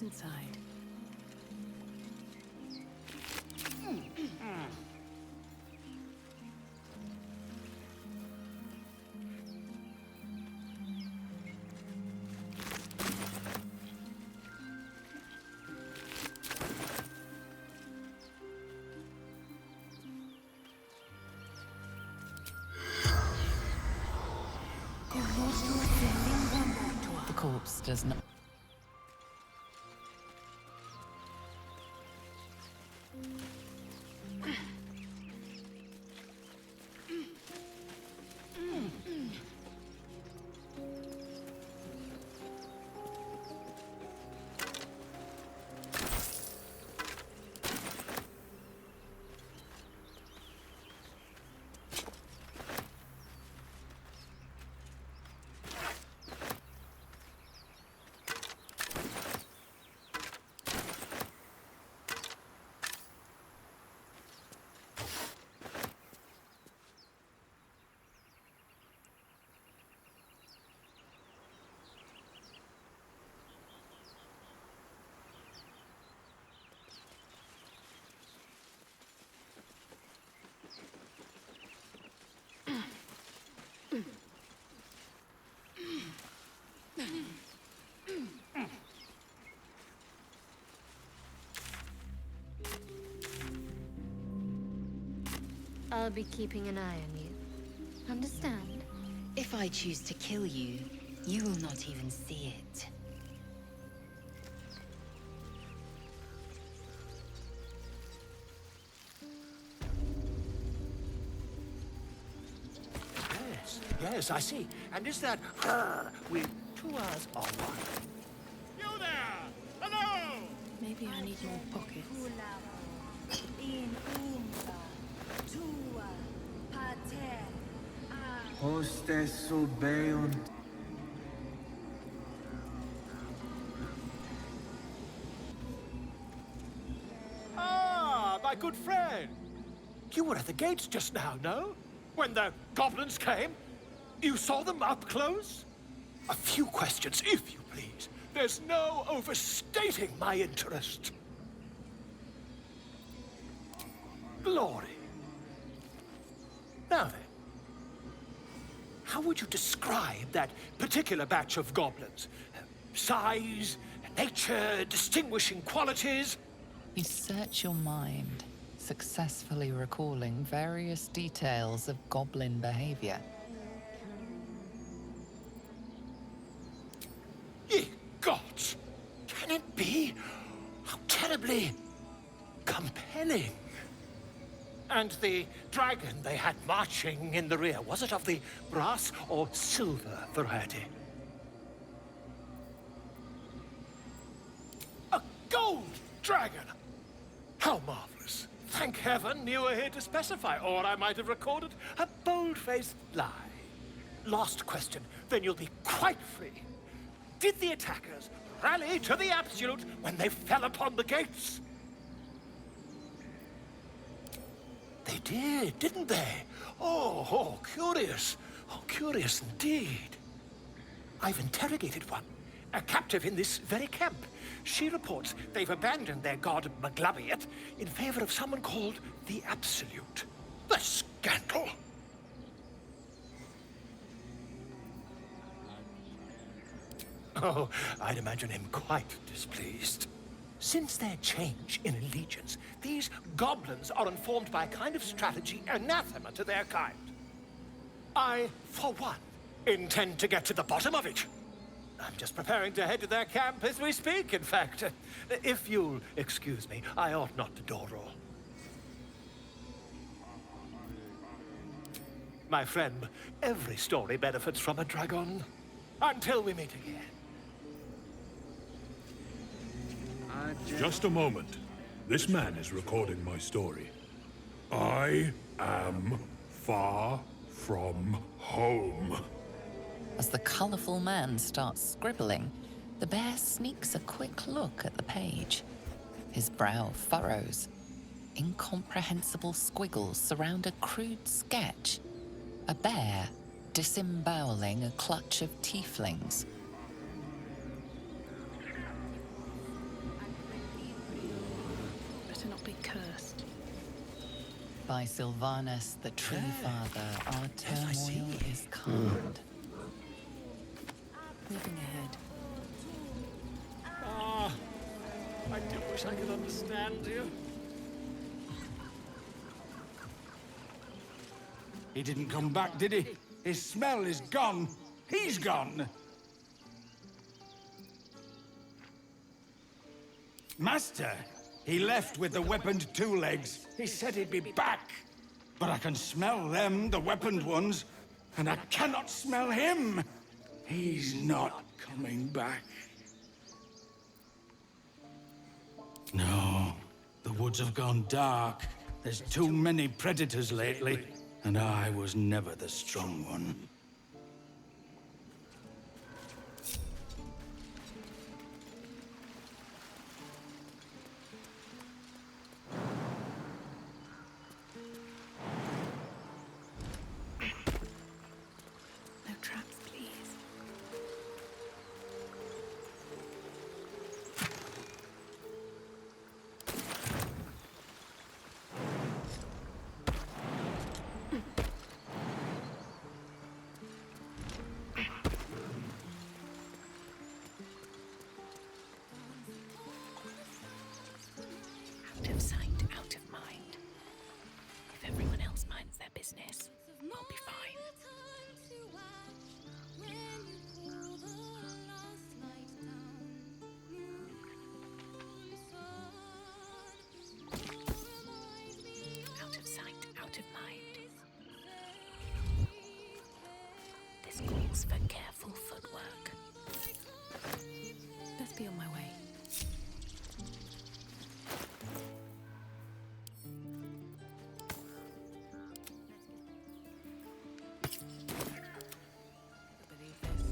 inside. The corpse does not. I'll be keeping an eye on you. Understand? If I choose to kill you, you will not even see it. Yes, I see. And is that with 2 hours or one? You there! Hello! Maybe I need more pockets. Hostesso beon. Ah, my good friend. You were at the gates just now, no? When the goblins came? You saw them up close? A few questions, if you please. There's no overstating my interest. Glory. Now then, how would you describe that particular batch of goblins? Size, nature, distinguishing qualities? You search your mind, successfully recalling various details of goblin behavior. Ye gods! Can it be? How terribly compelling. And the dragon they had marching in the rear, was it of the brass or silver variety? A gold dragon! How marvelous. Thank heaven you were here to specify, or I might have recorded a bold-faced lie. Last question, then you'll be quite free. Did the attackers rally to the absolute when they fell upon the gates? They did, didn't they? Oh, curious. Oh, curious indeed. I've interrogated one, a captive in this very camp. She reports they've abandoned their god Maglabiet in favor of someone called the Absolute. The scandal! Oh, I'd imagine him quite displeased. Since their change in allegiance, these goblins are informed by a kind of strategy anathema to their kind. I, for one, intend to get to the bottom of it. I'm just preparing to head to their camp as we speak, in fact. If you'll excuse me, I ought not to door roll. My friend, every story benefits from a dragon. Until we meet again. Just a moment. This man is recording my story. I am far from home. As the colourful man starts scribbling, the bear sneaks a quick look at the page. His brow furrows. Incomprehensible squiggles surround a crude sketch. A bear disemboweling a clutch of tieflings. be cursed. By Silvanus, the Tree Father, our Yes, I see. turmoil is calmed. Moving ahead. Ah, I do wish I could understand you. He didn't come back, did he? His smell is gone. He's gone. Master, he left with the weaponed two legs. He said he'd be back. But I can smell them, the weaponed ones, and I cannot smell him. He's not coming back. No, the woods have gone dark. There's too many predators lately, and I was never the strong one. No traps, please. Out of sight, out of mind. If everyone else minds their business, I'll be fine. Out of sight, out of mind. This calls for careful footwork. Let's be on my way. Believe this.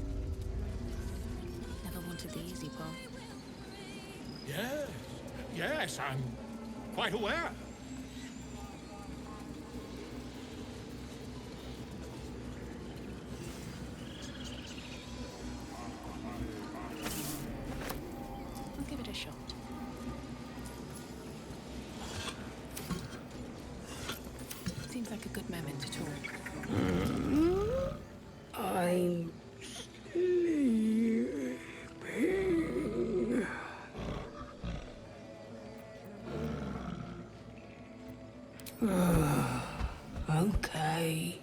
Never wanted the easy path. Yes, yes, I'm quite aware. I'll give it a shot. Seems like a good moment to talk. I'm sleeping. Okay.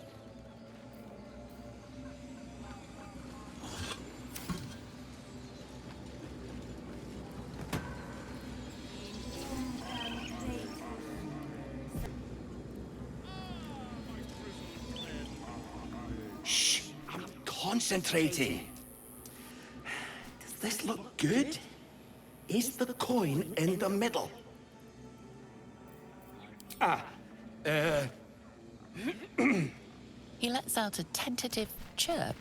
Shh, I'm concentrating. Does this look good? Is the coin in the middle? He lets out a tentative chirp.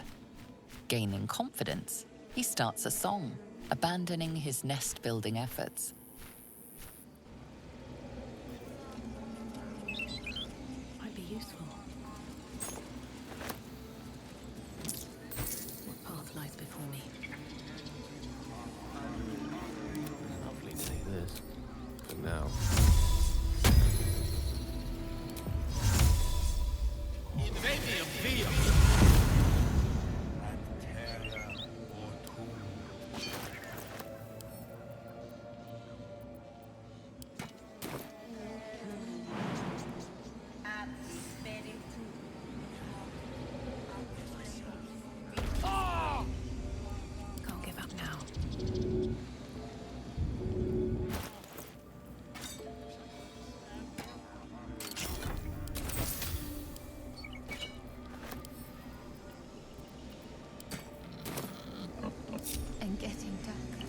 Gaining confidence, he starts a song, abandoning his nest-building efforts. Might be useful. What path lies before me? Lovely to see this. But now. Can't give up now. And getting darker.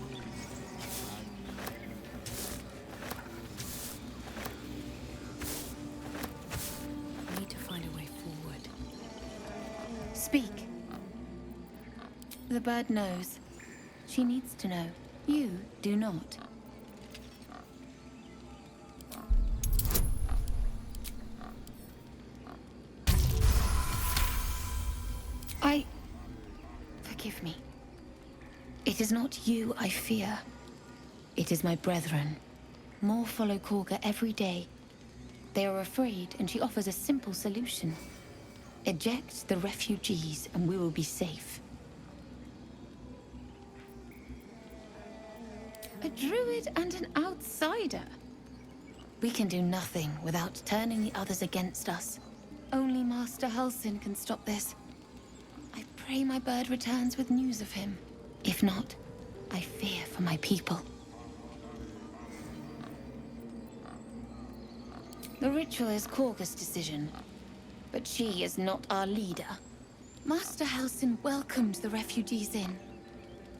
I need to find a way forward. Speak. The bird knows. She needs to know. You do not. Forgive me. It is not you I fear. It is my brethren. More follow Korga every day. They are afraid, and she offers a simple solution. Eject the refugees, and we will be safe. A druid and an outsider. We can do nothing without turning the others against us. Only Master Halsin can stop this. I pray my bird returns with news of him. If not, I fear for my people. The ritual is Korga's decision, but she is not our leader. Master Halsin welcomed the refugees in.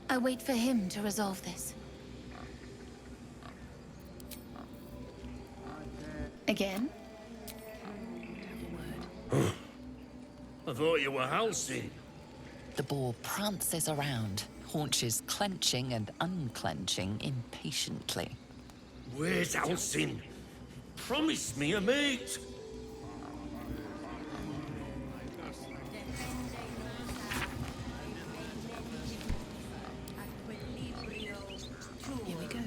I wait for him to resolve this. Again? I thought you were Halsey. The boar prances around, haunches clenching and unclenching impatiently. Where's Halsin? Promise me a mate. Here we go.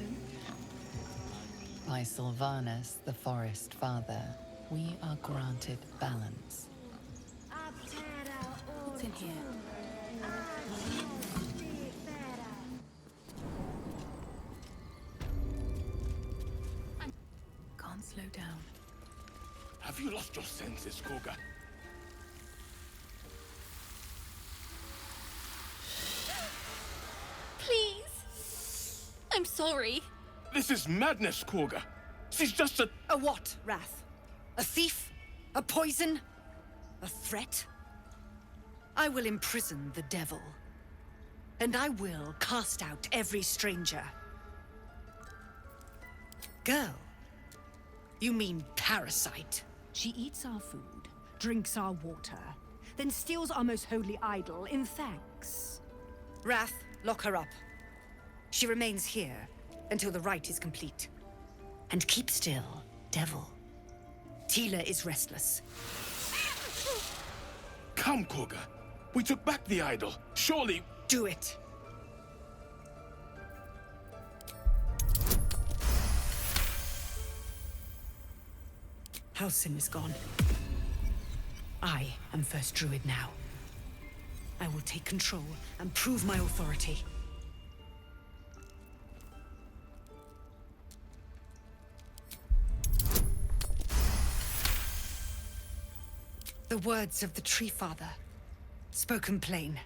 By Silvanus, the Forest Father, we are granted balance. What's in here? Can't slow down. Have you lost your senses, Korga? Please! I'm sorry. This is madness, Korga. She's just a... A what, Wrath? A thief? A poison? A threat? I will imprison the devil. And I will cast out every stranger. Girl, you mean parasite? She eats our food, drinks our water, then steals our most holy idol in thanks. Wrath, lock her up. She remains here until the rite is complete. And keep still, devil. Tila is restless. Come, Korga. We took back the idol. Surely... Do it. Halsin is gone. I am first Druid now. I will take control and prove my authority. The words of the Tree Father, spoken plain.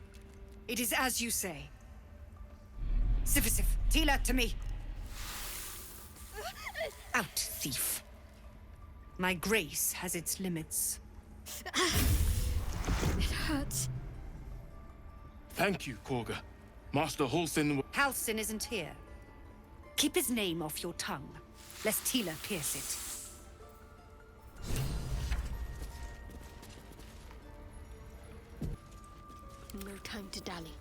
It is as you say. Sifisif, Tila, to me. Out, thief. My grace has its limits. It hurts. Thank you, Korga. Master Halsin... Halsin isn't here. Keep his name off your tongue, lest Tila pierce it. No time to dally.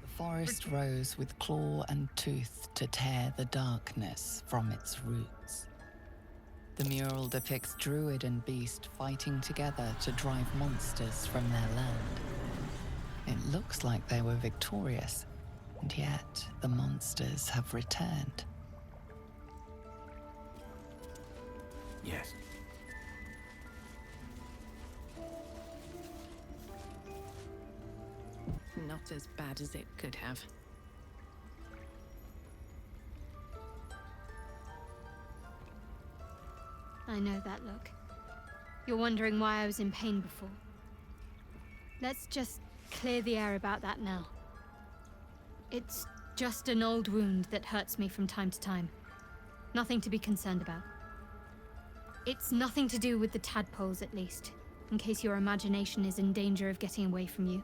The forest rose with claw and tooth to tear the darkness from its roots. The mural depicts druid and beast fighting together to drive monsters from their land. It looks like they were victorious, and yet the monsters have returned. Yes. Not as bad as it could have. I know that look. You're wondering why I was in pain before. Let's just clear the air about that now. It's just an old wound that hurts me from time to time. Nothing to be concerned about. It's nothing to do with the tadpoles, at least, in case your imagination is in danger of getting away from you.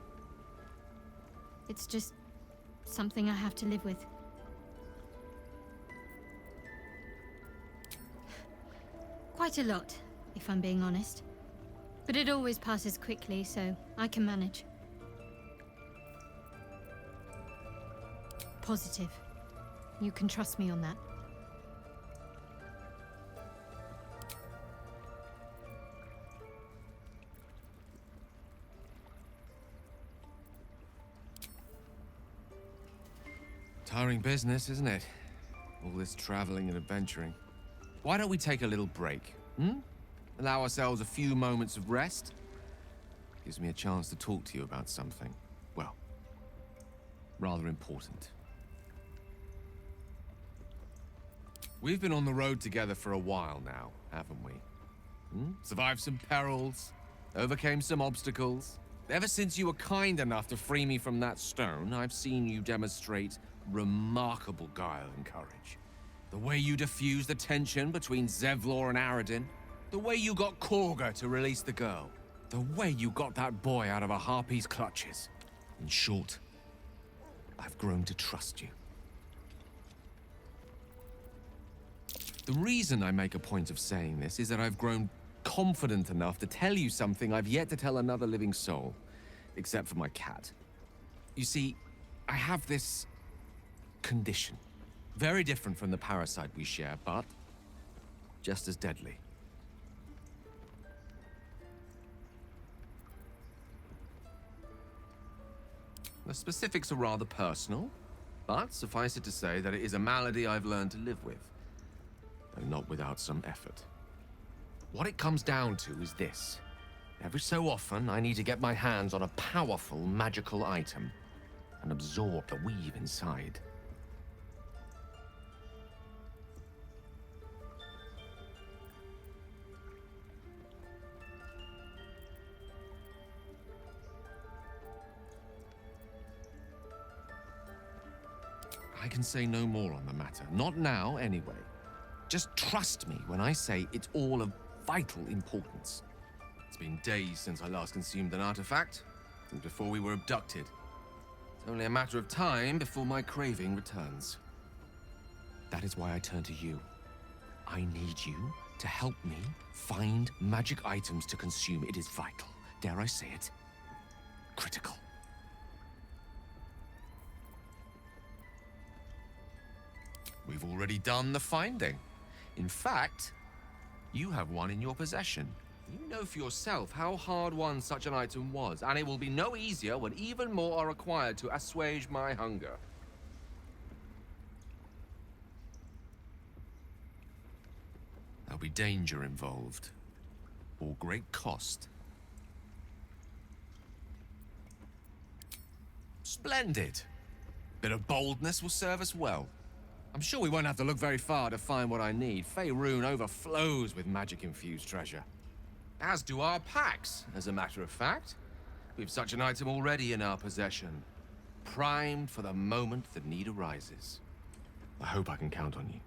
It's just something I have to live with. Quite a lot, if I'm being honest. But it always passes quickly, so I can manage. Positive. You can trust me on that. Tiring business, isn't it? All this traveling and adventuring. Why don't we take a little break, hmm? Allow ourselves a few moments of rest? Gives me a chance to talk to you about something, well, rather important. We've been on the road together for a while now, haven't we? Survived some perils, overcame some obstacles. Ever since you were kind enough to free me from that stone, I've seen you demonstrate remarkable guile and courage. The way you diffused the tension between Zevlor and Aradin. The way you got Korga to release the girl. The way you got that boy out of a harpy's clutches. In short, I've grown to trust you. The reason I make a point of saying this is that I've grown confident enough to tell you something I've yet to tell another living soul, except for my cat. You see, I have this condition. Very different from the parasite we share, but just as deadly. The specifics are rather personal, but suffice it to say that it is a malady I've learned to live with, though not without some effort. What it comes down to is this. Every so often, I need to get my hands on a powerful magical item and absorb the weave inside. I can say no more on the matter. Not now, anyway. Just trust me when I say it's all of vital importance. It's been days since I last consumed an artifact, since before we were abducted. It's only a matter of time before my craving returns. That is why I turn to you. I need you to help me find magic items to consume. It is vital. Dare I say it? Critical. We've already done the finding. In fact, you have one in your possession. You know for yourself how hard-won such an item was, and it will be no easier when even more are required to assuage my hunger. There'll be danger involved, or great cost. Splendid. Bit of boldness will serve us well. I'm sure we won't have to look very far to find what I need. Faerun overflows with magic-infused treasure. As do our packs, as a matter of fact. We've such an item already in our possession. Primed for the moment the need arises. I hope I can count on you.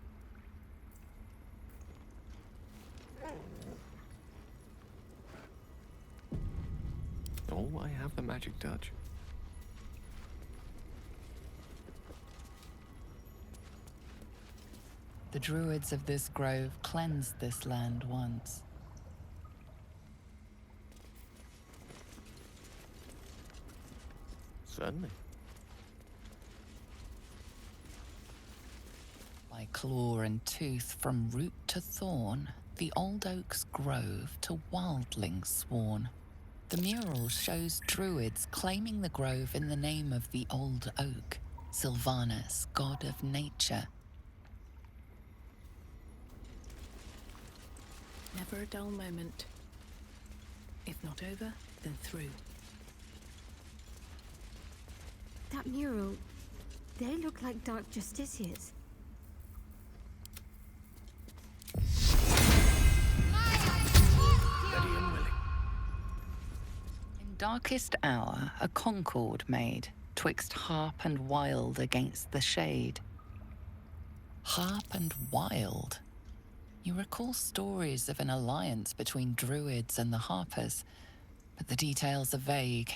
Oh, I have the magic touch. The druids of this grove cleansed this land once. Certainly. By claw and tooth from root to thorn, the old oak's grove to wildlings sworn. The mural shows druids claiming the grove in the name of the old oak, Silvanus, god of nature. Never a dull moment. If not over, then through. That mural, they look like dark justiciars. Ready and willing. In darkest hour, a concord made, twixt harp and wild against the shade. Harp and wild. You recall stories of an alliance between druids and the harpers, but the details are vague.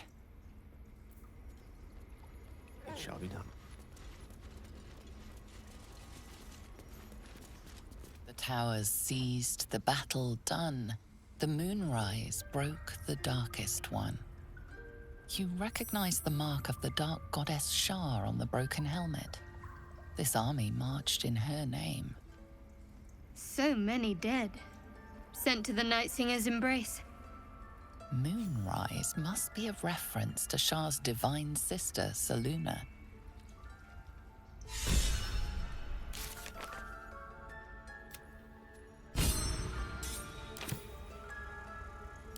It shall be done. The towers seized, the battle done. The moonrise broke the darkest one. You recognize the mark of the dark goddess Shar on the broken helmet. This army marched in her name. So many dead. Sent to the Night Singer's embrace. Moonrise must be a reference to Shar's divine sister, Saluna.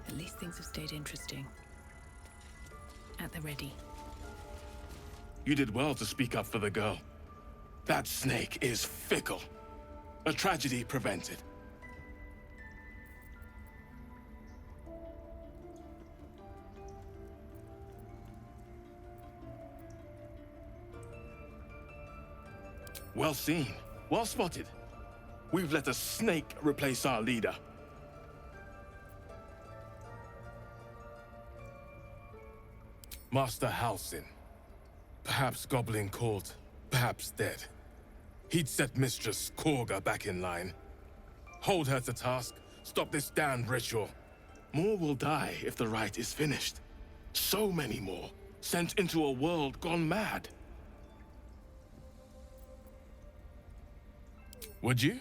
At least things have stayed interesting. At the ready. You did well to speak up for the girl. That snake is fickle. A tragedy prevented. Well seen. Well spotted. We've let a snake replace our leader. Master Halsin. Perhaps Goblin caught, perhaps dead. He'd set Mistress Korga back in line. Hold her to task, stop this damned ritual. More will die if the rite is finished. So many more, sent into a world gone mad. Would you?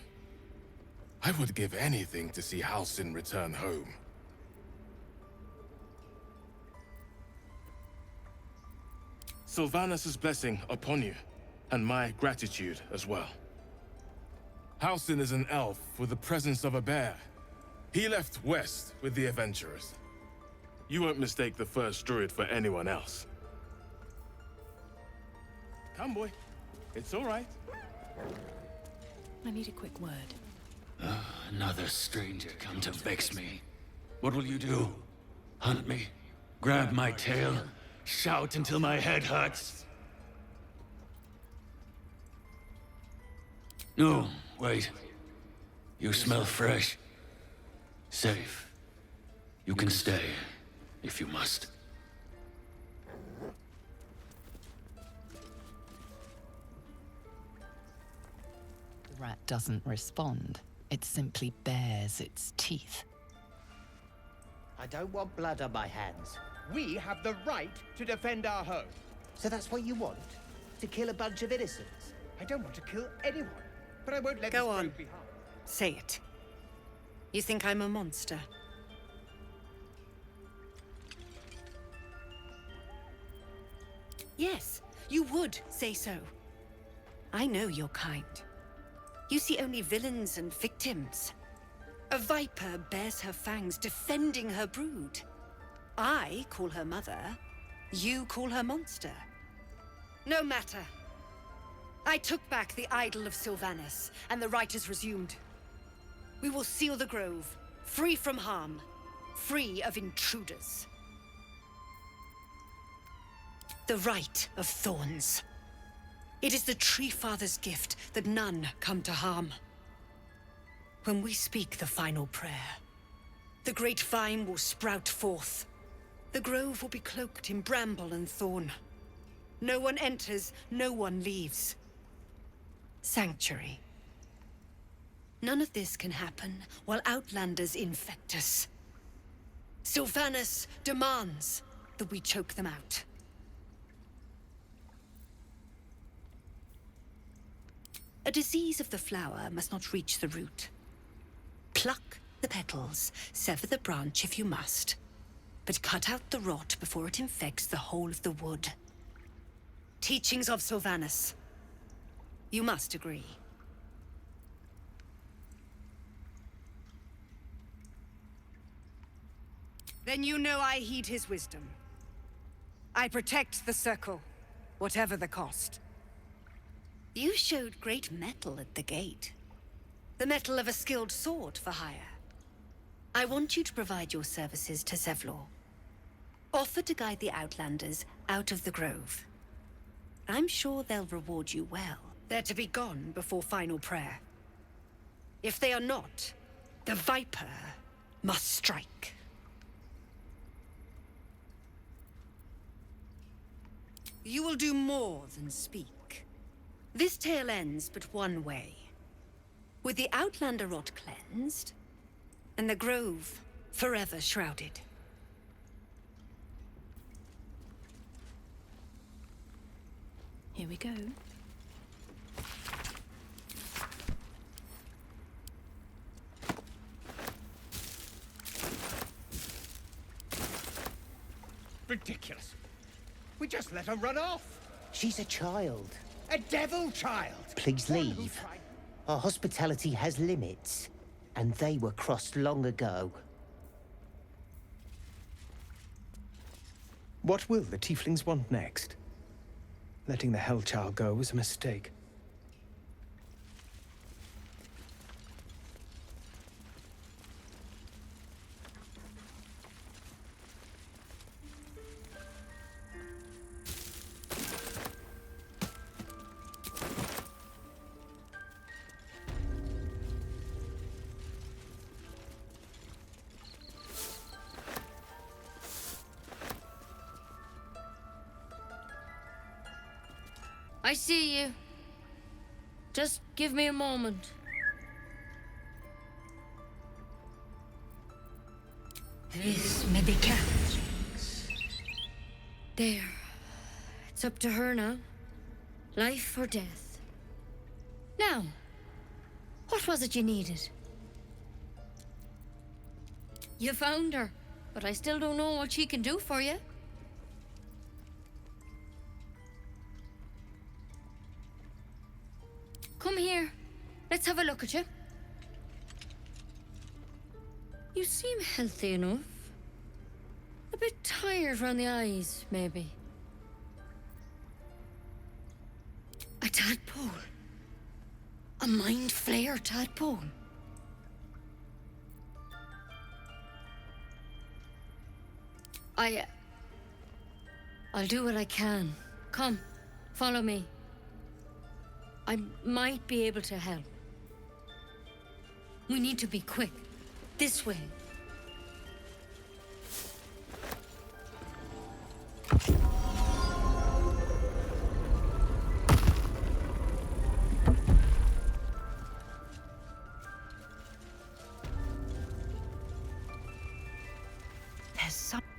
I would give anything to see Halsin return home. Silvanus' blessing upon you, and my gratitude as well. Halsin is an elf with the presence of a bear. He left west with the adventurers. You won't mistake the first druid for anyone else. Come, boy. It's all right. I need a quick word. Another stranger come to vex me. What will you do? Hunt me? Grab my tail? Shout until my head hurts? No, wait. You smell fresh. Safe. You can stay, if you must. The rat doesn't respond. It simply bares its teeth. I don't want blood on my hands. We have the right to defend our home. So that's what you want? To kill a bunch of innocents? I don't want to kill anyone, but I won't let Go this on. road be harmed. Say it. You think I'm a monster? Yes, you would say so. I know your kind. You see only villains and victims. A viper bears her fangs defending her brood. I call her mother. You call her monster. No matter. I took back the idol of Silvanus, and the rite is resumed. We will seal the grove, free from harm, free of intruders. The rite of thorns. It is the Tree Father's gift that none come to harm. When we speak the final prayer, the great vine will sprout forth. The grove will be cloaked in bramble and thorn. No one enters, no one leaves. Sanctuary. None of this can happen while Outlanders infect us. Silvanus demands that we choke them out. A disease of the flower must not reach the root. Pluck the petals, sever the branch if you must, but cut out the rot before it infects the whole of the wood. Teachings of Silvanus. You must agree. Then you know I heed his wisdom. I protect the circle, whatever the cost. You showed great mettle at the gate. The mettle of a skilled sword for hire. I want you to provide your services to Zevlor. Offer to guide the Outlanders out of the grove. I'm sure they'll reward you well. They're to be gone before final prayer. If they are not, the Viper must strike. You will do more than speak. This tale ends but one way. With the Outlander rot cleansed, and the grove forever shrouded. Here we go. Ridiculous. We just let her run off. She's a child. A devil child! Please leave. Our hospitality has limits, and they were crossed long ago. What will the tieflings want next? Letting the Hellchild go was a mistake. I see you. Just give me a moment. This may be cat. There. It's up to her now. Life or death. Now, what was it you needed? You found her, but I still don't know what she can do for you. Come here. Let's have a look at you. You seem healthy enough. A bit tired around the eyes, maybe. A tadpole. A mind flayer tadpole. I'll do what I can. Come, follow me. I might be able to help. We need to be quick. This way.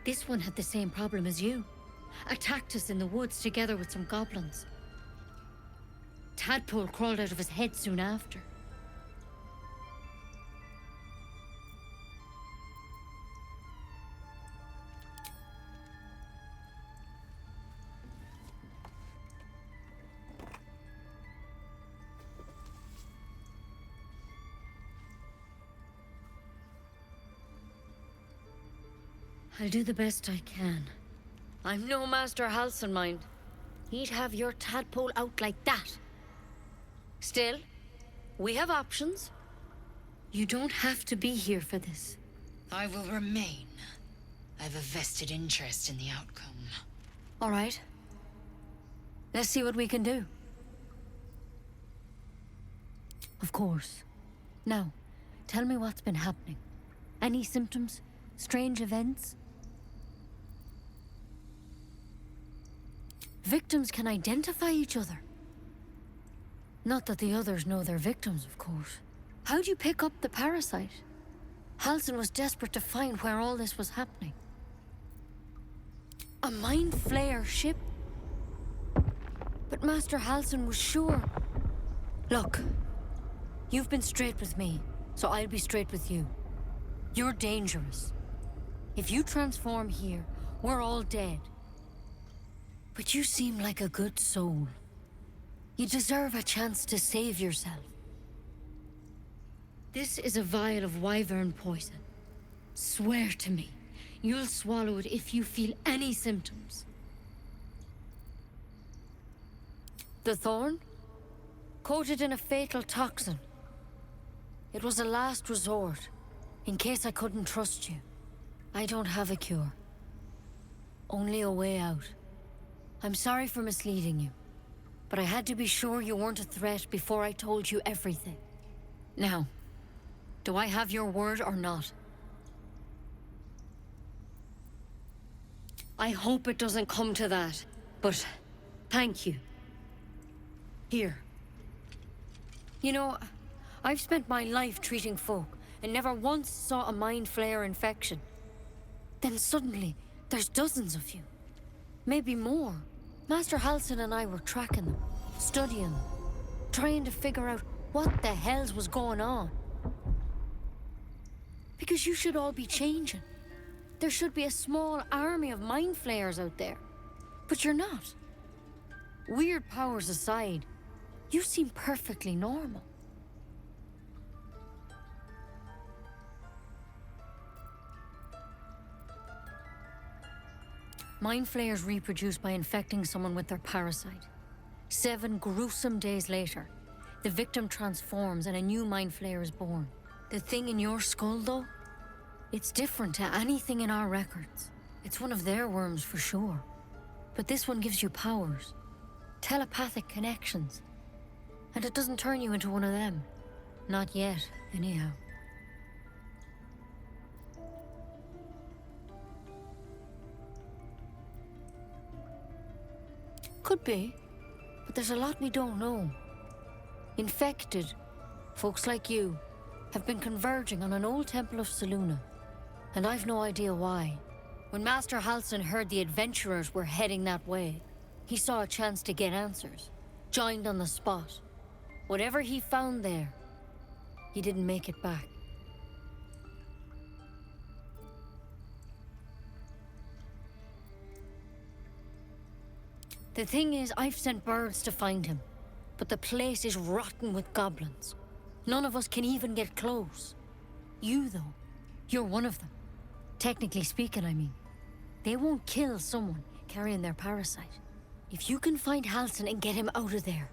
This one had the same problem as you. Attacked us in the woods together with some goblins. Tadpole crawled out of his head soon after. I'll do the best I can. I'm no Master Halsin, mind. He'd have your tadpole out like that. Still, we have options. You don't have to be here for this. I will remain. I have a vested interest in the outcome. All right. Let's see what we can do. Of course. Now, tell me what's been happening. Any symptoms? Strange events? Victims can identify each other. Not that the others know they're victims, of course. How'd you pick up the parasite? Halsin was desperate to find where all this was happening. A mind flayer ship? But Master Halsin was sure. Look, you've been straight with me, so I'll be straight with you. You're dangerous. If you transform here, we're all dead. But you seem like a good soul. You deserve a chance to save yourself. This is a vial of wyvern poison. Swear to me, you'll swallow it if you feel any symptoms. The thorn? Coated in a fatal toxin. It was a last resort, in case I couldn't trust you. I don't have a cure. Only a way out. I'm sorry for misleading you, but I had to be sure you weren't a threat before I told you everything. Now, do I have your word or not? I hope it doesn't come to that, but thank you. Here. You know, I've spent my life treating folk and never once saw a mind flayer infection. Then suddenly, there's dozens of you. Maybe more. Master Halsin and I were tracking them, studying them, trying to figure out what the hells was going on. Because you should all be changing. There should be a small army of mind flayers out there. But you're not. weird powers aside, you seem perfectly normal. Mind flayers reproduce by infecting someone with their parasite. 7 gruesome days later, the victim transforms and a new mind flayer is born. The thing in your skull, though, it's different to anything in our records. It's one of their worms for sure. But this one gives you powers, telepathic connections. And it doesn't turn you into one of them. Not yet, anyhow. Could be, but there's a lot we don't know. Infected, folks like you, have been converging on an old temple of Selûne, and I've no idea why. When Master Halsin heard the adventurers were heading that way, he saw a chance to get answers, joined on the spot. Whatever he found there, he didn't make it back. The thing is, I've sent birds to find him, but the place is rotten with goblins. None of us can even get close. You, though, you're one of them. Technically speaking, I mean. They won't kill someone carrying their parasite. If you can find Halsin and get him out of there,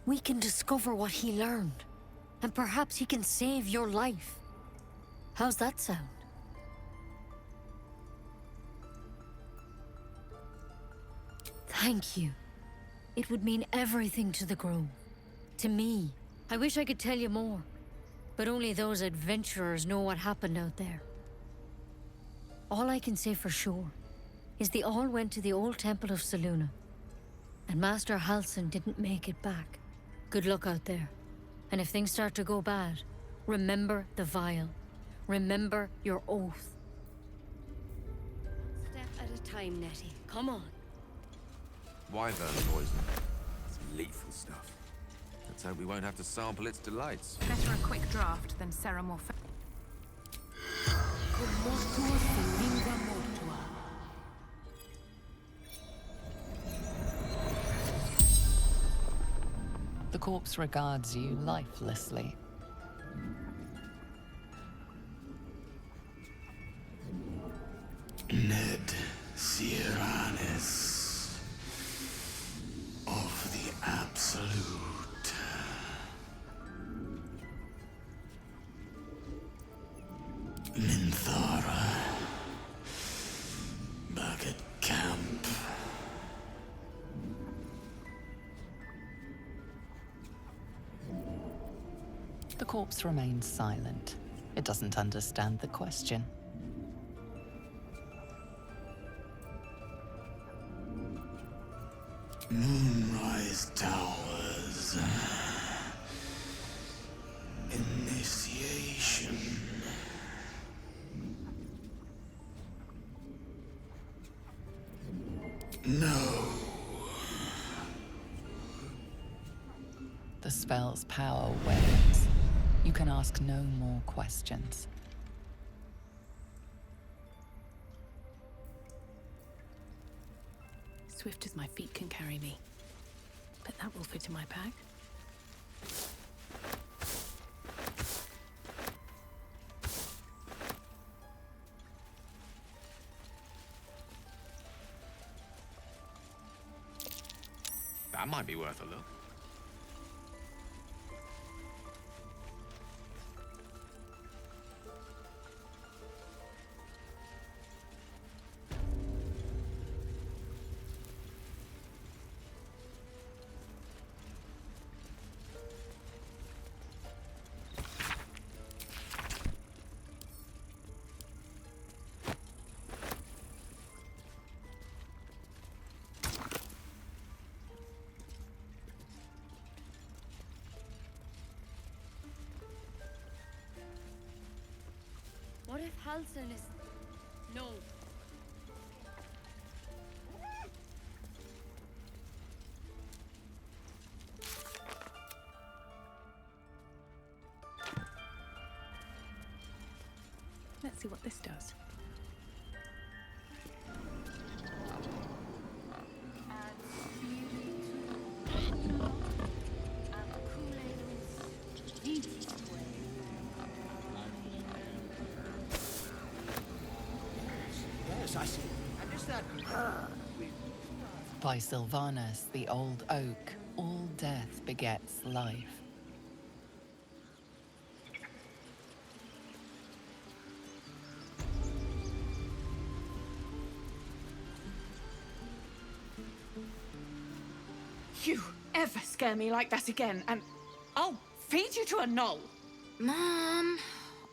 we can discover what he learned. And perhaps he can save your life. How's that sound? Thank you. It would mean everything to the Grove. To me. I wish I could tell you more. But only those adventurers know what happened out there. All I can say for sure is they all went to the old temple of Selûne. And Master Halsin didn't make it back. Good luck out there. And if things start to go bad, remember the vial. Remember your oath. Step at a time, Nettie. Come on. Wyvern poison. It's lethal stuff. Let's hope we won't have to sample its delights. Better a quick draft than Ceramorph. The corpse regards you lifelessly. Ned Silvanus of the Absolute. Minthara, back at camp. The corpse remains silent. It doesn't understand the question. Moonrise Towers. Initiation. No. The spell's power wanes. You can ask no more questions. Swift as my feet can carry me. But that will fit in my bag. That might be worth a look. What if Halsin is... No. Let's see what this does. Yes, I see. And is that... By Silvanus, the old oak, all death begets life. You ever scare me like that again, and I'll feed you to a knoll. Mom,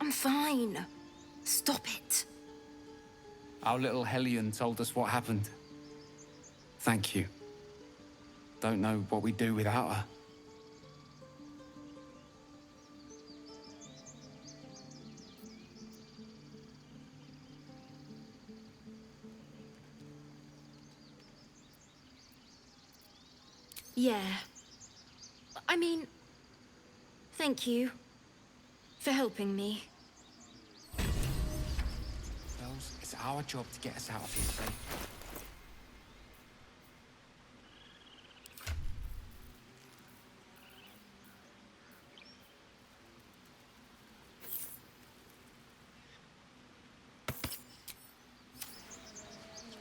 I'm fine. Stop it. Our little Hellion told us what happened. Thank you. Don't know what we'd do without her. Yeah. I mean, thank you for helping me. Girls, it's our job to get us out of here safe.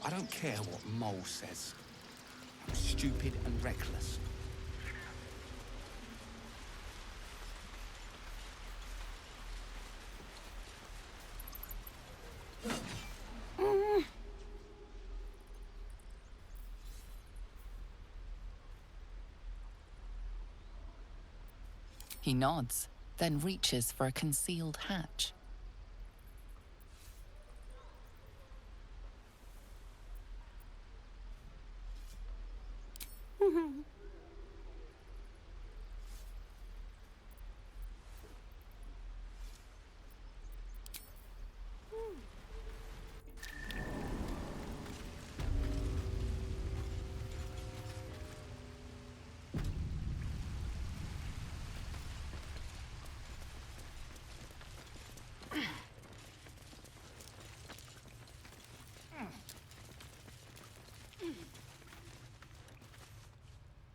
I don't care what Mole says. I'm stupid and reckless. He nods, then reaches for a concealed hatch.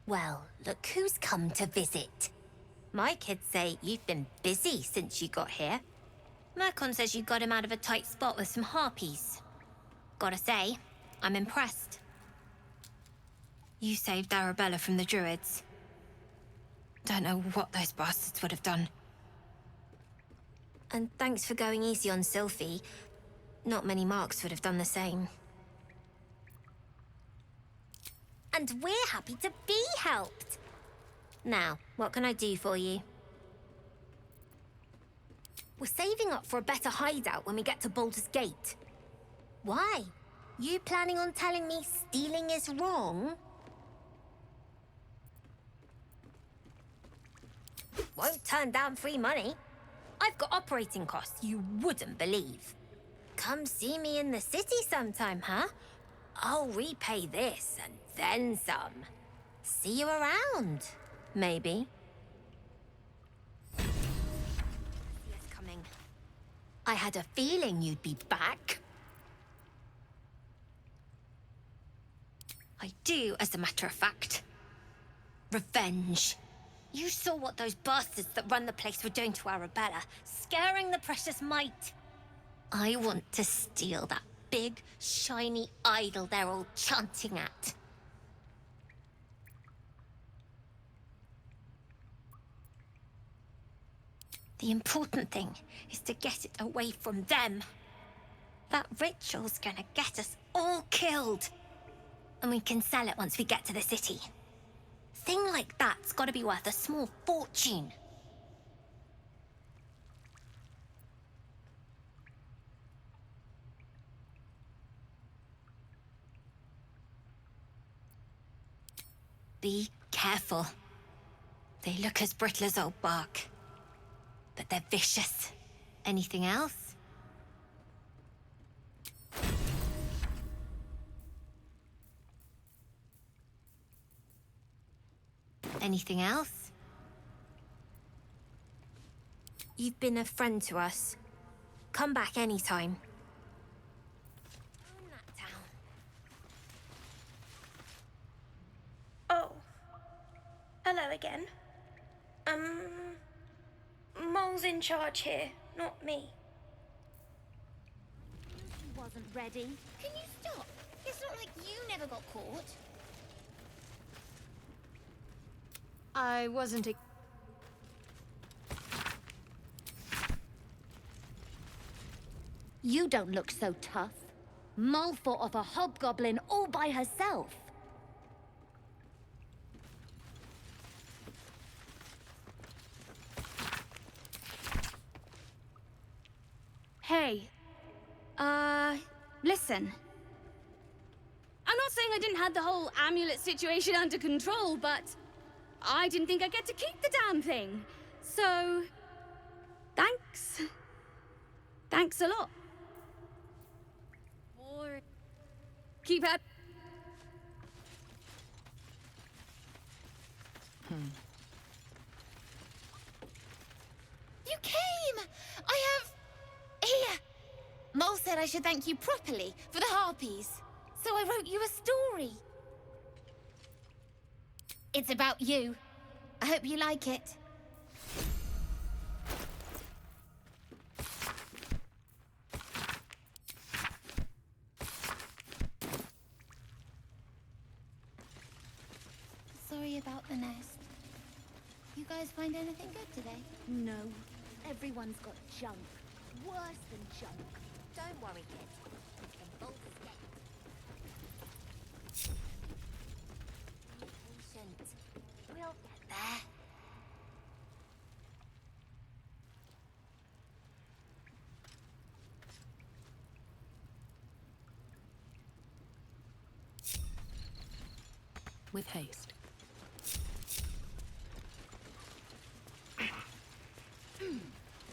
Well, look who's come to visit. My kids say you've been busy since you got here. Mercon says you got him out of a tight spot with some harpies. Gotta say, I'm impressed. You saved Arabella from the Druids. Don't know what those bastards would have done. And thanks for going easy on Sylphie. Not many marks would have done the same. And we're happy to be helped. Now, what can I do for you? We're saving up for a better hideout when we get to Baldur's Gate. Why? You planning on telling me stealing is wrong? Won't turn down free money. I've got operating costs you wouldn't believe. Come see me in the city sometime, huh? I'll repay this and then some. See you around, maybe. Yes, coming. I had a feeling you'd be back. I do, as a matter of fact. Revenge. You saw what those bastards that run the place were doing to Arabella, scaring the precious mite. I want to steal that big, shiny idol they're all chanting at. The important thing is to get it away from them. That ritual's gonna get us all killed. And we can sell it once we get to the city. Thing like that's gotta be worth a small fortune. Be careful. They look as brittle as old bark. But they're vicious. Anything else? Anything else? You've been a friend to us. Come back anytime. Oh. Hello again. Mole's in charge here, not me. wasn't ready. Can you stop? It's not like you never got caught. I wasn't. You don't look so tough. Mull fought off a hobgoblin all by herself. Hey. Listen. I'm not saying I didn't have the whole amulet situation under control, but I didn't think I'd get to keep the damn thing. So, thanks. Thanks a lot. Or keep up. You came! I have... Here! Mull said I should thank you properly for the harpies. So I wrote you a story. It's about you. I hope you like it. Sorry about the nest. You guys find anything good today? No. Everyone's got junk. Worse than junk. Don't worry, kid. In Baldur's Gate. Be patient. We'll get there. With haste.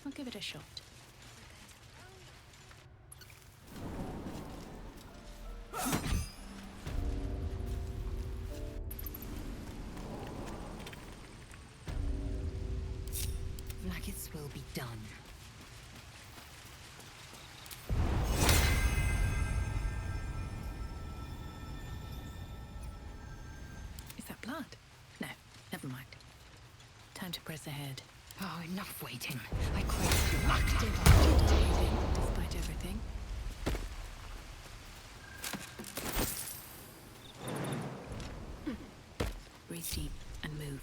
I'll give it a shot. Locket's will be done. Is that blood? No, never mind. Time to press ahead. Oh, enough waiting. I crave you. Waiting, despite everything. Breathe deep and move.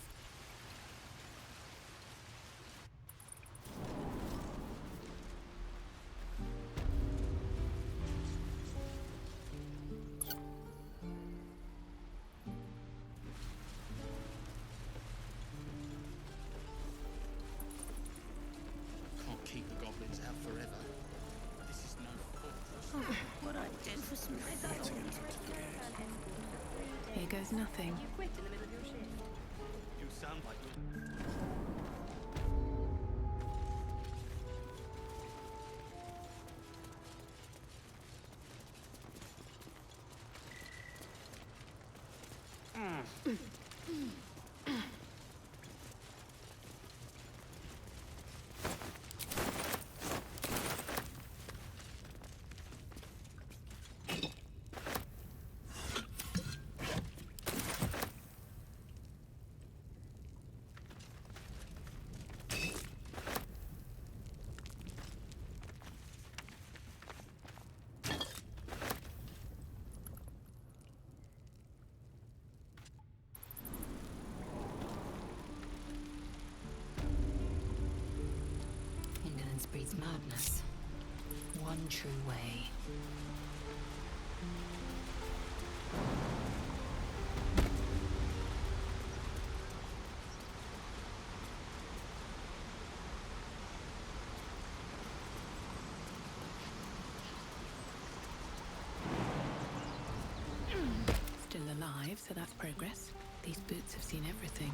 Can't keep the goblins out forever. This is no fortress. What I did for some Here goes nothing. You quit in the middle of your shift. You sound like Indolence breeds madness. One true way. Still alive, so that's progress. These boots have seen everything.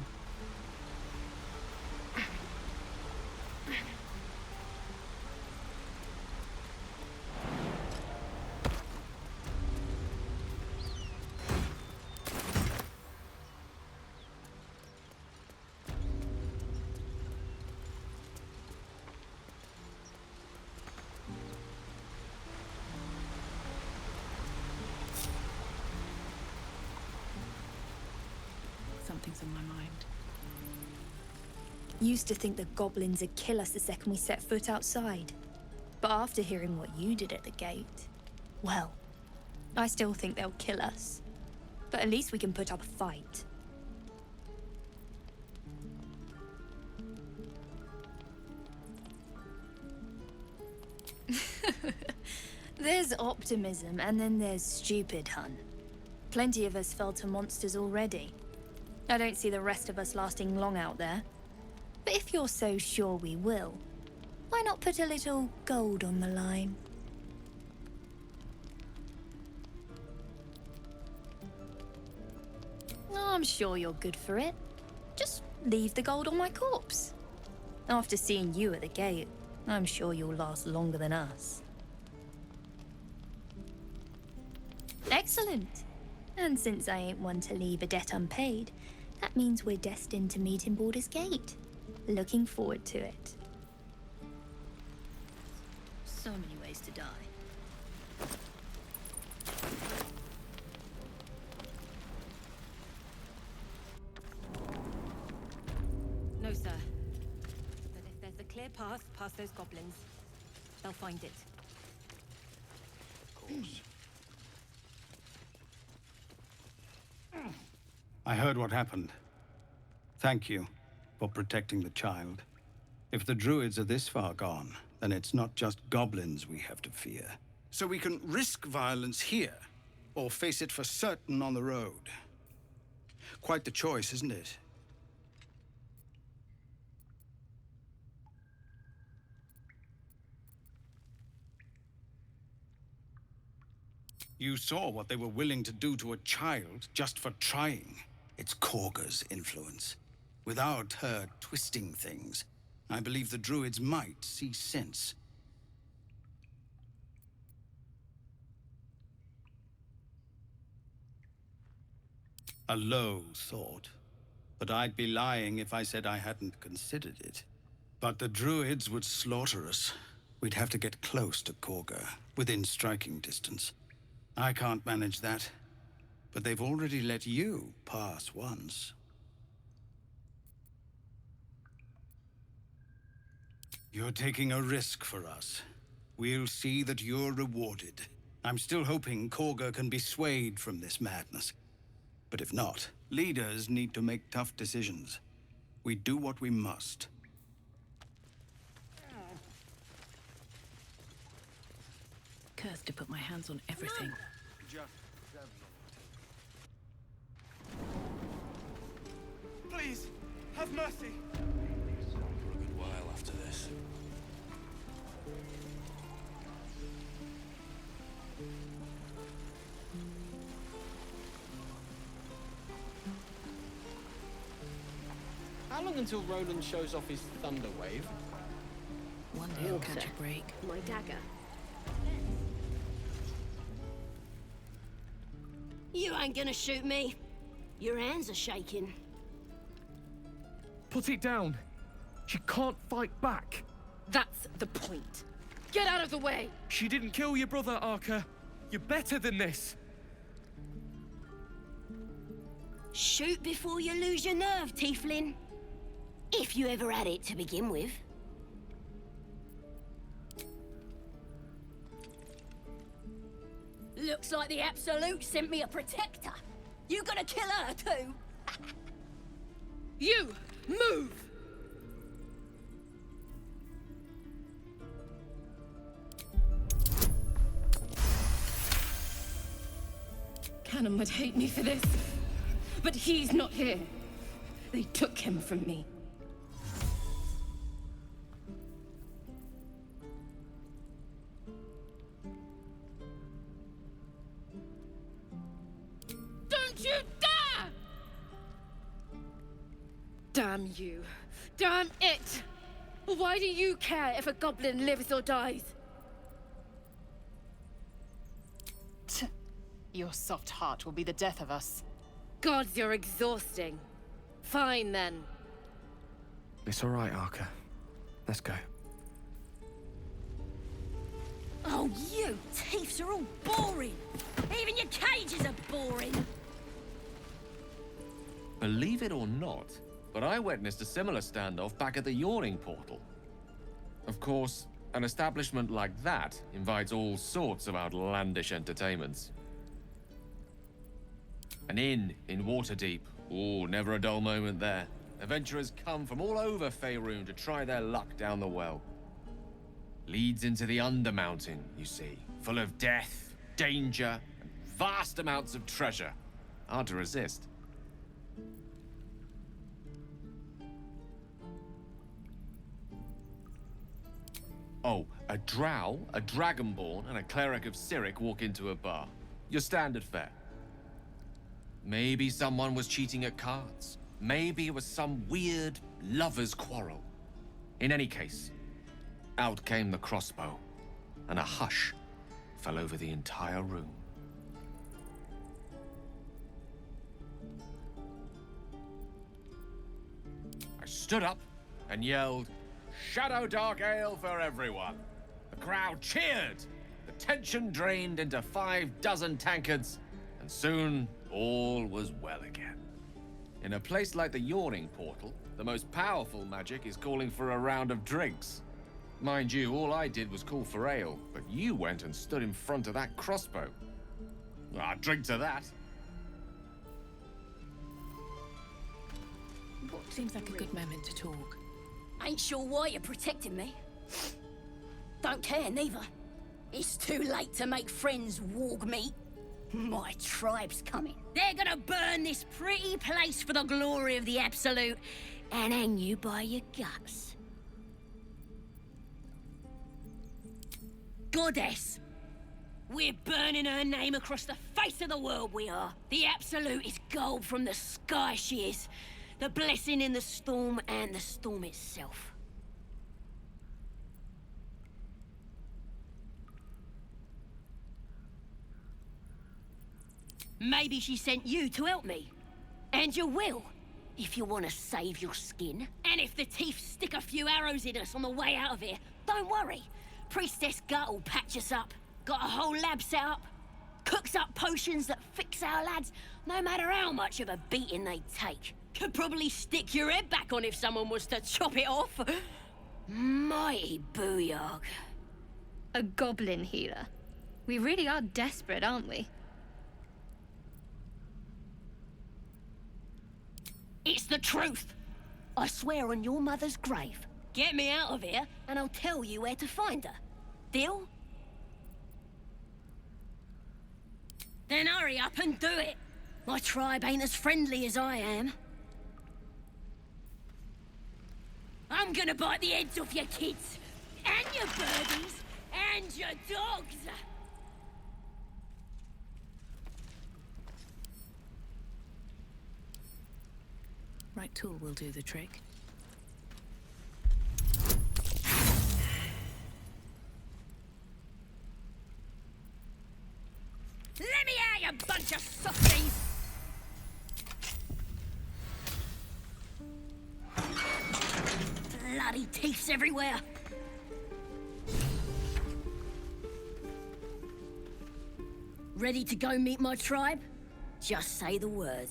Something's on my mind. Used to think the goblins would kill us the second we set foot outside. But after hearing what you did at the gate, Well, I still think they'll kill us. But at least we can put up a fight. There's optimism, and then there's stupid, hun. Plenty of us fell to monsters already. I don't see the rest of us lasting long out there. But if you're so sure we will, why not put a little gold on the line? I'm sure you're good for it. Just leave the gold on my corpse. After seeing you at the gate, I'm sure you'll last longer than us. Excellent. And since I ain't one to leave a debt unpaid, that means we're destined to meet in Baldur's Gate. Looking forward to it. So many ways to die. No, sir. But if there's a clear path past those goblins, they'll find it. Of course. I heard what happened. Thank you for protecting the child. If the Druids are this far gone, then it's not just goblins we have to fear. So we can risk violence here, or face it for certain on the road. Quite the choice, isn't it? You saw what they were willing to do to a child just for trying. It's Korga's influence. Without her twisting things, I believe the Druids might see sense. A low thought, but I'd be lying if I said I hadn't considered it. But the Druids would slaughter us. We'd have to get close to Korga, within striking distance. I can't manage that, but they've already let you pass once. You're taking a risk for us. We'll see that you're rewarded. I'm still hoping Korga can be swayed from this madness. But if not, leaders need to make tough decisions. We do what we must. Cursed to put my hands on everything. Please, have mercy. For a good while after this. How long until Roland shows off his thunder wave? One day I'll catch a break. My dagger. You ain't gonna shoot me. Your hands are shaking. Put it down. She can't fight back. That's the point. Get out of the way! She didn't kill your brother, Arca. You're better than this. Shoot before you lose your nerve, Tiefling. If you ever had it to begin with. Looks like the Absolute sent me a protector. You gonna kill her too? You! Move! Cannon would hate me for this. But he's not here. They took him from me. Don't you dare! Damn you. Damn it! Why do you care if a goblin lives or dies? Your soft heart will be the death of us. Gods, you're exhausting. Fine, then. It's all right, Arca. Let's go. Oh, you thiefs are all boring. Even your cages are boring. Believe it or not, but I witnessed a similar standoff back at the Yawning Portal. Of course, An establishment like that invites all sorts of outlandish entertainments. An inn in Waterdeep. Oh, never a dull moment there. Adventurers come from all over Faerun to try their luck down the well. Leads into the Undermountain, you see. Full of death, danger, and vast amounts of treasure. Hard to resist. Oh, a drow, a dragonborn, and a cleric of Cyric walk into a bar. Your standard fare. Maybe someone was cheating at cards. Maybe it was some weird lover's quarrel. In any case, out came the crossbow, and a hush fell over the entire room. I stood up and yelled, "Shadow Dark Ale for everyone!" The crowd cheered. The tension drained into 6 tankards, and soon all was well again. In a place like the Yawning Portal, the most powerful magic is calling for a round of drinks. Mind you, all I did was call for ale, but you went and stood in front of that crossbow. I'd drink to that. Seems like a good moment to talk. Ain't sure why you're protecting me. Don't care, neither. It's too late to make friends, warg meat. My tribe's coming. They're gonna burn this pretty place for the glory of the Absolute and hang you by your guts. Goddess! We're burning her name across the face of the world, we are. The Absolute is gold from the sky, she is. The blessing in the storm and the storm itself. Maybe she sent you to help me. And you will, if you want to save your skin. And if the Teeth stick a few arrows in us on the way out of here, don't worry. Priestess Gut will patch us up. Got a whole lab set up. Cooks up potions that fix our lads, no matter how much of a beating they take. Could probably stick your head back on if someone was to chop it off. Mighty booyog. A goblin healer. We really are desperate, aren't we? It's the truth. I swear on your mother's grave. Get me out of here, and I'll tell you where to find her. Deal? Then hurry up and do it. My tribe ain't as friendly as I am. I'm gonna bite the heads off your kids, and your birdies, and your dogs. Right tool will do the trick. Let me out, you bunch of softies! Bloody teeths everywhere! Ready to go meet my tribe? Just say the word.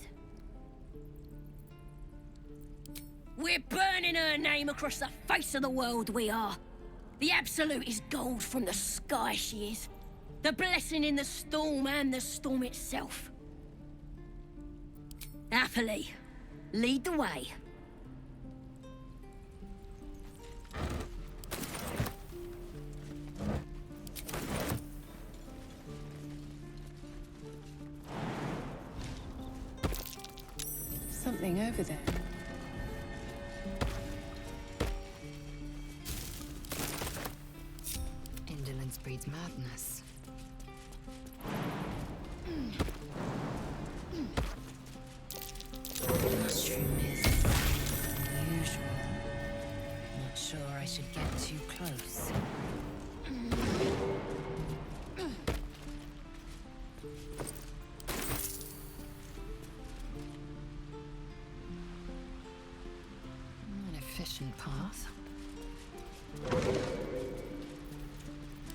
We're burning her name across the face of the world, we are. The Absolute is gold from the sky, she is. The blessing in the storm and the storm itself. Happily, lead the way. Something over there. Indolence breeds madness. Mushroom is unusual. Not sure I should get too close. An efficient path.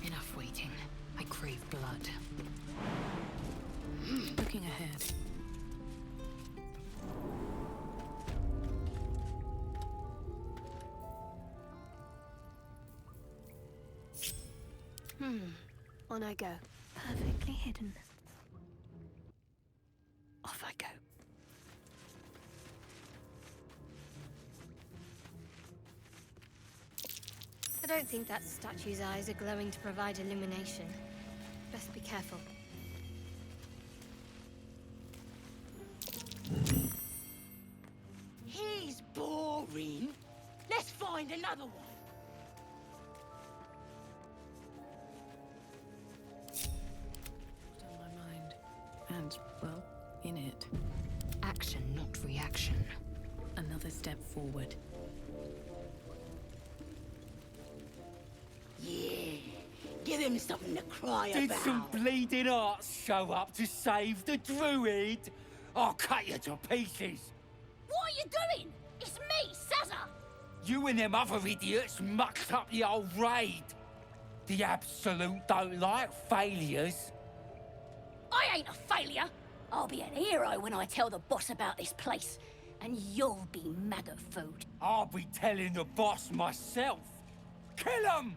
Enough waiting. I crave blood. Looking ahead. On I go. Perfectly hidden. Off I go. I don't think that statue's eyes are glowing to provide illumination. Best be careful. He's boring. Let's find another one. On my mind. And, well, in it. Action, not reaction. Another step forward. Yeah. Give him something to cry Did about. some bleeding arts show up to save the Druid? I'll cut you to pieces. What are you doing? It's me, Sazza. You and them other idiots mucked up the old raid. The Absolute don't like failures. I ain't a failure. I'll be an hero when I tell the boss about this place. And you'll be maggot food. I'll be telling the boss myself. Kill him!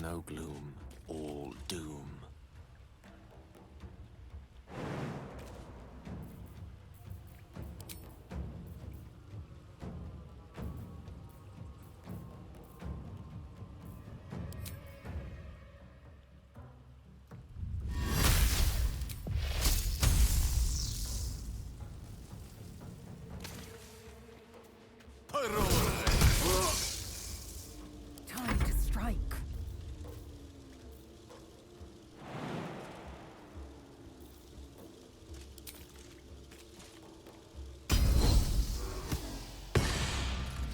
No gloom, all doom. Time to strike.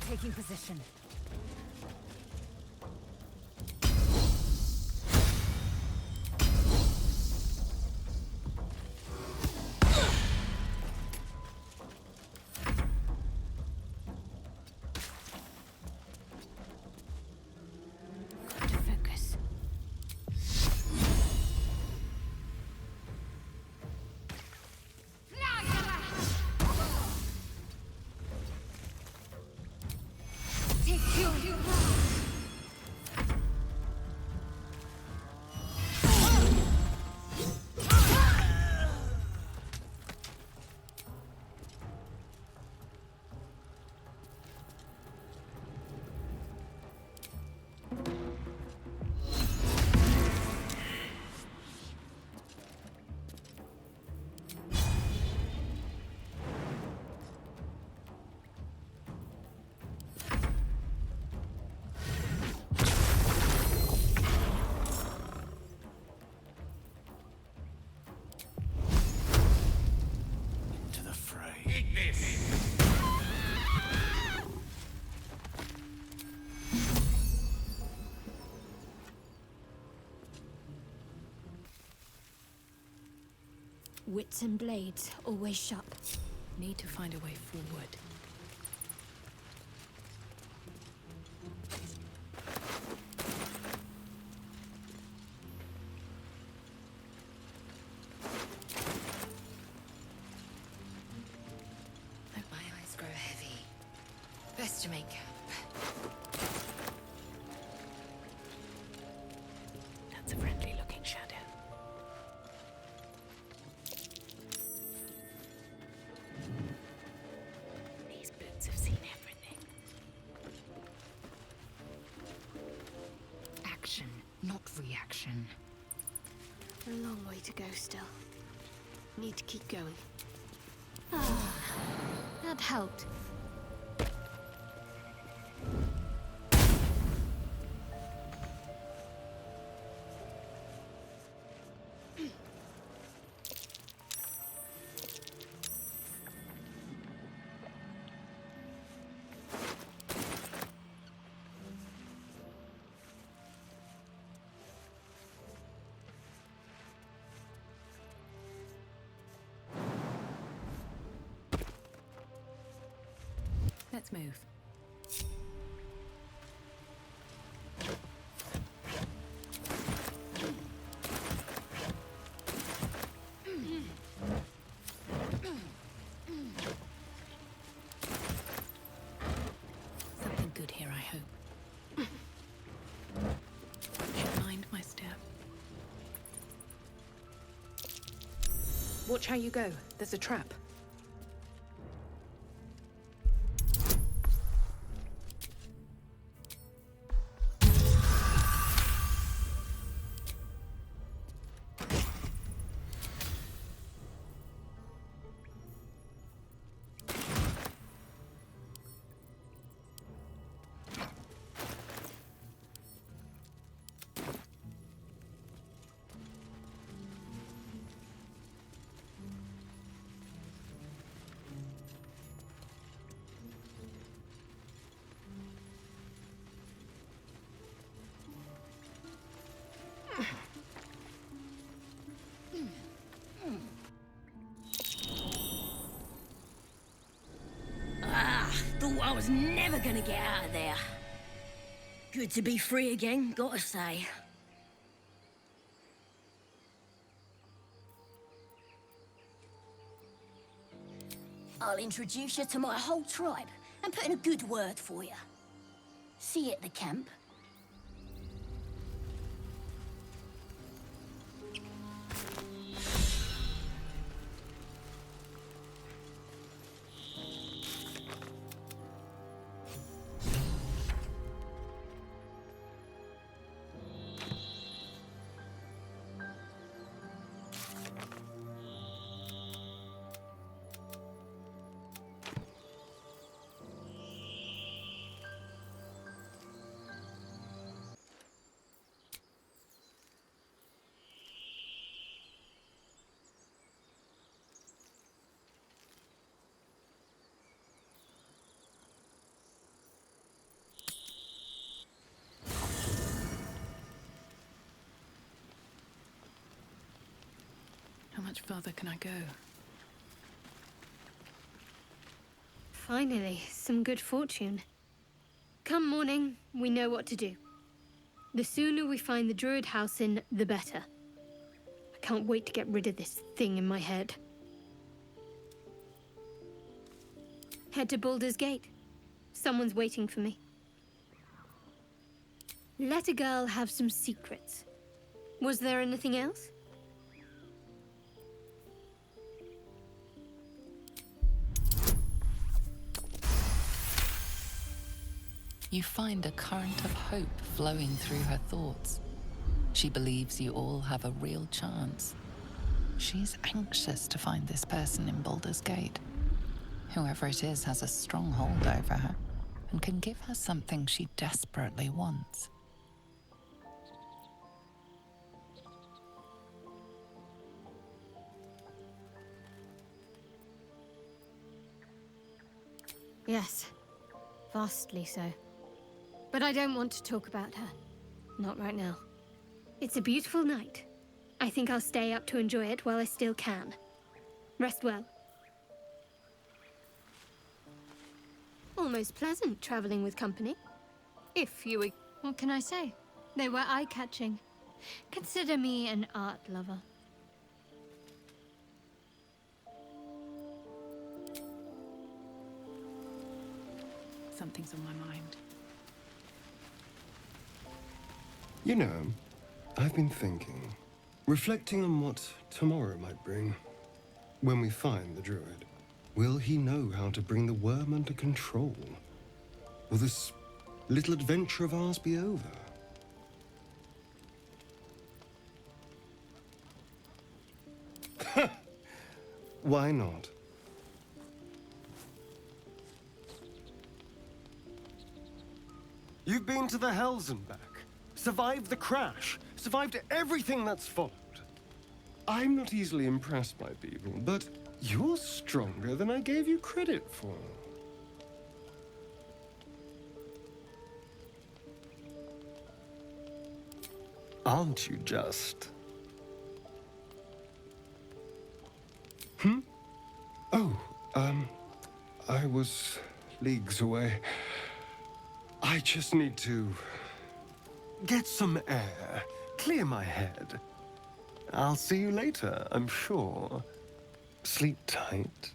Taking position. Got to focus. Into the fray. Wits and blades, always sharp. Need to find a way forward. Hope my eyes grow heavy. Best to make camp. That's a friendly looking shadow. These boots have seen everything. Action, not reaction. A long way to go still. Need to keep going. That helped. Let's move. Something good here, I hope. Should mind my step. Watch how you go. There's a trap. Thought I was never gonna get out of there. Good to be free again, gotta say. I'll introduce you to my whole tribe and put in a good word for you. See you at the camp. How much further can I go? Finally, some good fortune. Come morning, we know what to do. The sooner we find the Druid house in, the better. I can't wait to get rid of this thing in my head. Head to Baldur's Gate. Someone's waiting for me. Let a girl have some secrets. Was there anything else? You find a current of hope flowing through her thoughts. She believes you all have a real chance. She's anxious to find this person in Baldur's Gate. Whoever it is has a strong hold over her and can give her something she desperately wants. Yes, vastly so. But I don't want to talk about her. Not right now. It's a beautiful night. I think I'll stay up to enjoy it while I still can. Rest well. Almost pleasant traveling with company. If you were... What can I say? They were eye-catching. Consider me an art lover. Something's on my mind. You know, I've been thinking, reflecting on what tomorrow might bring. When we find the Druid, will he know how to bring the worm under control? Will this little adventure of ours be over? Why not? You've been to the Hells and back. Survived the crash. Survived everything that's followed. I'm not easily impressed by people, but you're stronger than I gave you credit for. Aren't you just? Oh, I was leagues away. I just need to get some air, clear my head. I'll see you later, I'm sure. Sleep tight.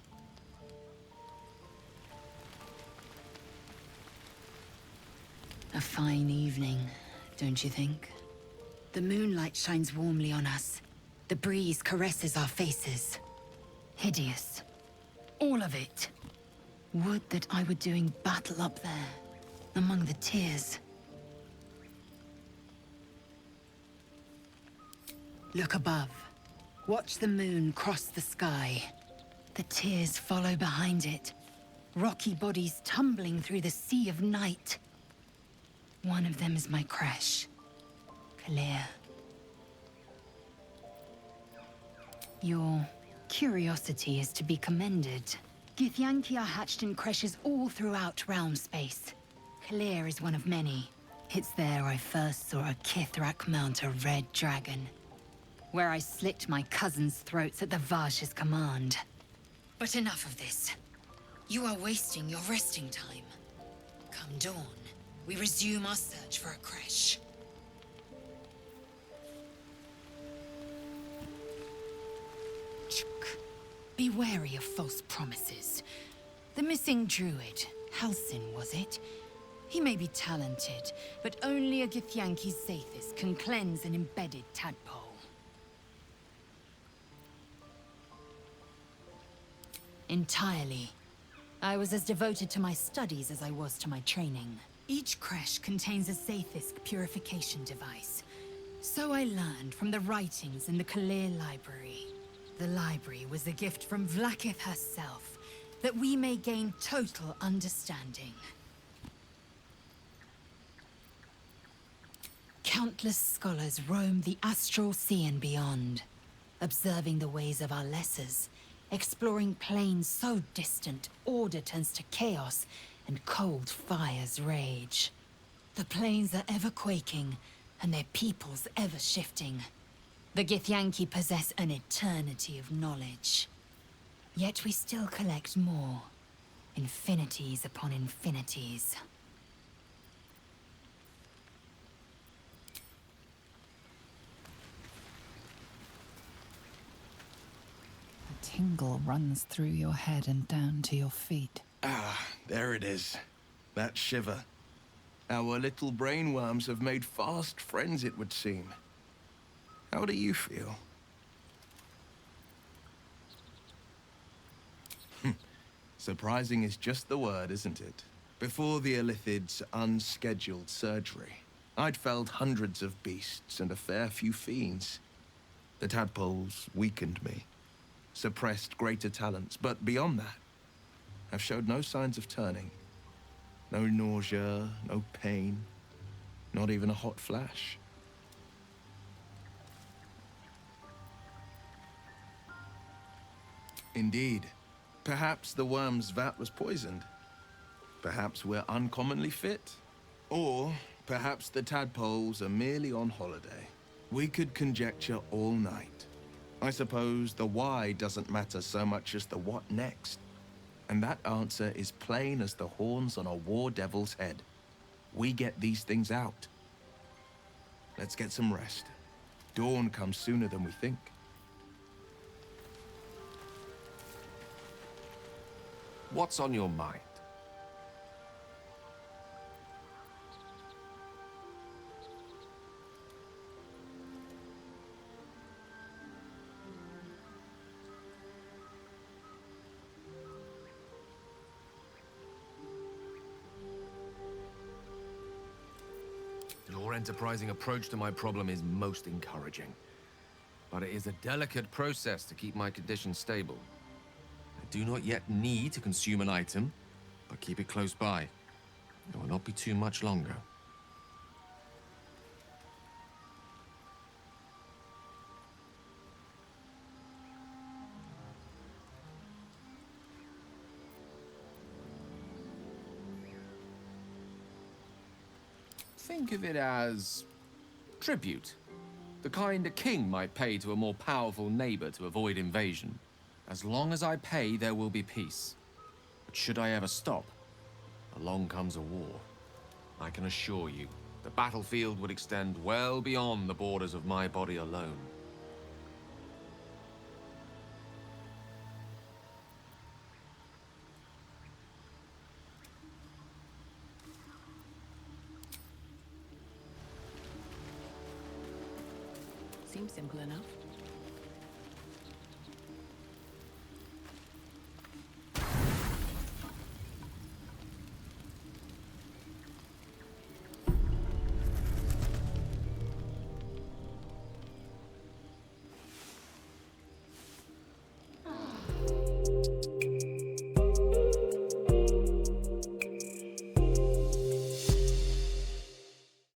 A fine evening, don't you think? The moonlight shines warmly on us. The breeze caresses our faces. Hideous. All of it. Would that I were doing battle up there, among the tears. Look above. Watch the moon cross the sky. The tears follow behind it. Rocky bodies tumbling through the sea of night. One of them is my Gresh. Clear. Your curiosity is to be commended. Githyanki are hatched in creches all throughout realm space. Clear is one of many. It's there I first saw a Kithrak mount a red dragon. Where I slit my cousins' throats at the Vash's command. But enough of this. You are wasting your resting time. Come dawn, we resume our search for a Gresh. Be wary of false promises. The missing druid, Halsin, was it? He may be talented, but only a Githyanki Zathis can cleanse an embedded tadpole. Entirely. I was as devoted to my studies as I was to my training. Each Gresh contains a Zathisk purification device. So I learned from the writings in the Kalir Library. The library was a gift from Vlaakith herself, that we may gain total understanding. Countless scholars roam the astral sea and beyond, observing the ways of our lessers, exploring planes so distant, order turns to chaos, and cold fires rage. The planes are ever quaking, and their peoples ever shifting. The Githyanki possess an eternity of knowledge. Yet we still collect more. Infinities upon infinities. A tingle runs through your head and down to your feet. Ah, there it is. That shiver. Our little brainworms have made fast friends, it would seem. How do you feel? Surprising is just the word, isn't it? Before the Illithid's unscheduled surgery, I'd felled hundreds of beasts and a fair few fiends. The tadpoles weakened me, suppressed greater talents, but beyond that, I've showed no signs of turning. No nausea, no pain, not even a hot flash. Indeed. Perhaps the worm's vat was poisoned. Perhaps we're uncommonly fit. Or perhaps the tadpoles are merely on holiday. We could conjecture all night. I suppose the why doesn't matter so much as the what next. And that answer is plain as the horns on a war devil's head. We get these things out. Let's get some rest. Dawn comes sooner than we think. What's on your mind? Your enterprising approach to my problem is most encouraging. But it is a delicate process to keep my condition stable. I do not yet need to consume an item, but keep it close by. It will not be too much longer. Think of it as tribute. The kind a king might pay to a more powerful neighbor to avoid invasion. As long as I pay, there will be peace. But should I ever stop, along comes a war. I can assure you, the battlefield would extend well beyond the borders of my body alone. Seems simple enough.